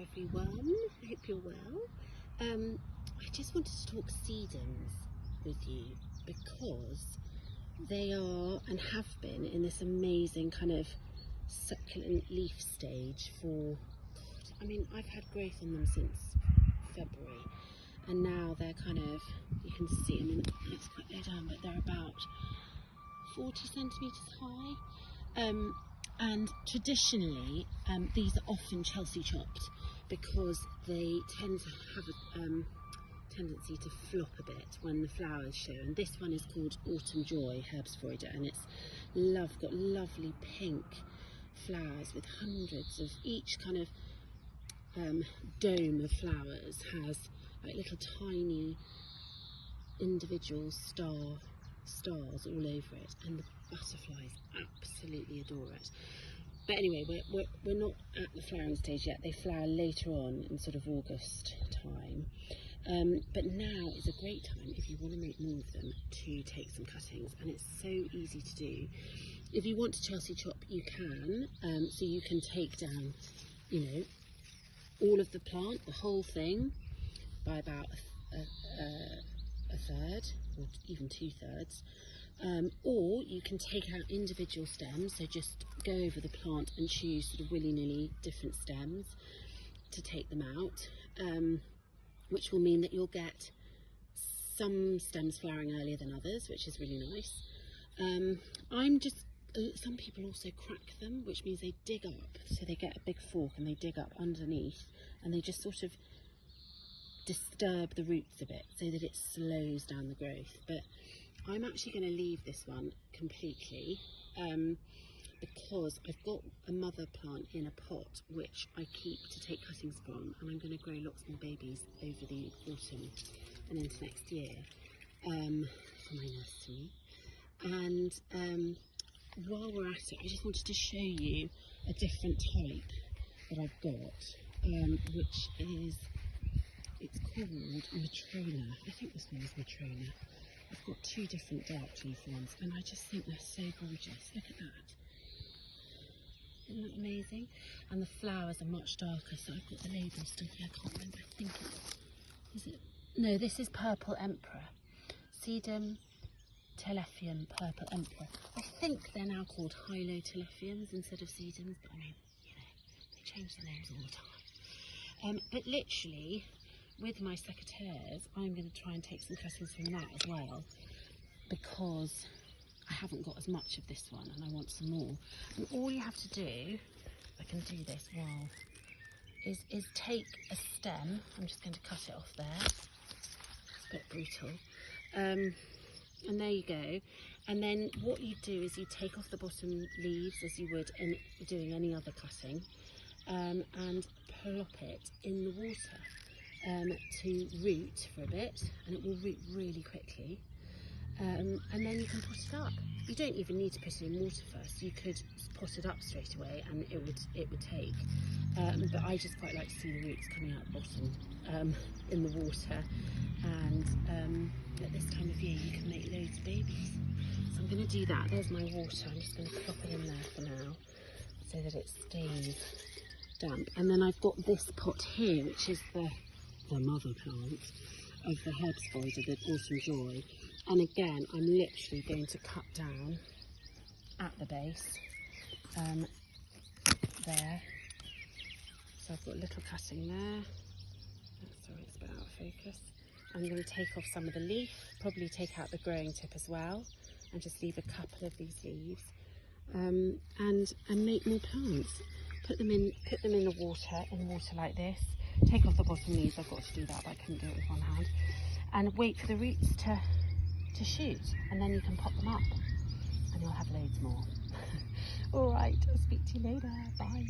everyone, I hope you're well. I just wanted to talk sedums with you because they are and have been in this amazing kind of succulent leaf stage for, God, I mean, I've had growth on them since February, and now they're kind of, you can see, I mean, it's quite low down, but they're about 40 centimetres high. And traditionally, these are often Chelsea chopped because they tend to have a tendency to flop a bit when the flowers show. And this one is called Autumn Joy Herbsfreude, and it's got lovely pink flowers with hundreds of each kind of dome of flowers has like little tiny individual stars all over it, and the butterflies absolutely adore it. But anyway, we're not at the flowering stage yet. They flower later on in sort of August time. But now is a great time, if you want to make more of them, to take some cuttings, and it's so easy to do. If you want to Chelsea chop, you can. So you can take down, you know, all of the plant, the whole thing, by about a third or even 2/3, or you can take out individual stems, so just go over the plant and choose sort of willy-nilly different stems to take them out, which will mean that you'll get some stems flowering earlier than others, which is really nice. Some people also crack them, which means they dig up, so they get a big fork and they dig up underneath, and they just sort of disturb the roots a bit so that it slows down the growth. But I'm actually going to leave this one completely because I've got a mother plant in a pot which I keep to take cuttings from, and I'm going to grow lots more babies over the autumn and into next year for my nursery. And while we're at it, I just wanted to show you a different type that I've got, which is, it's called Matrona. I think this one is Matrona. I've got two different dark leaf ones, and I just think they're so gorgeous. Look at that. Isn't that amazing? And the flowers are much darker, so I've got the label still here. I can't remember. I think is it? No, this is Purple Emperor. Sedum Telephium Purple Emperor. I think they're now called Hylotelephiums instead of sedums, but I mean, you know, they change the names all the time. But literally, with my secateurs, I'm going to try and take some cuttings from that as well, because I haven't got as much of this one and I want some more. And all you have to do, I can do this while, is take a stem. I'm just going to cut it off there. It's a bit brutal. And there you go. And then what you do is you take off the bottom leaves as you would in doing any other cutting, and plop it in the water to root for a bit, and it will root really quickly. And then you can pot it up. You don't even need to put it in water first. You could pot it up straight away and it would take. But I just quite like to see the roots coming out the bottom in the water. And at this time of year you can make loads of babies. So I'm going to do that. There's my water. I'm just going to plop it in there for now so that it stays damp. And then I've got this pot here, which is the mother plant of the Herbsfreude, the Autumn Joy. And again, I'm literally going to cut down at the base there. So I've got a little cutting there. Sorry, it's a bit out of focus. I'm going to take off some of the leaf, probably take out the growing tip as well, and just leave a couple of these leaves, and make more plants. Put them in the water, like this. Take off the bottom leaves. I've got to do that, but I couldn't do it with one hand. And wait for the roots to shoot, and then you can pop them up, and you'll have loads more. All right, I'll speak to you later. Bye.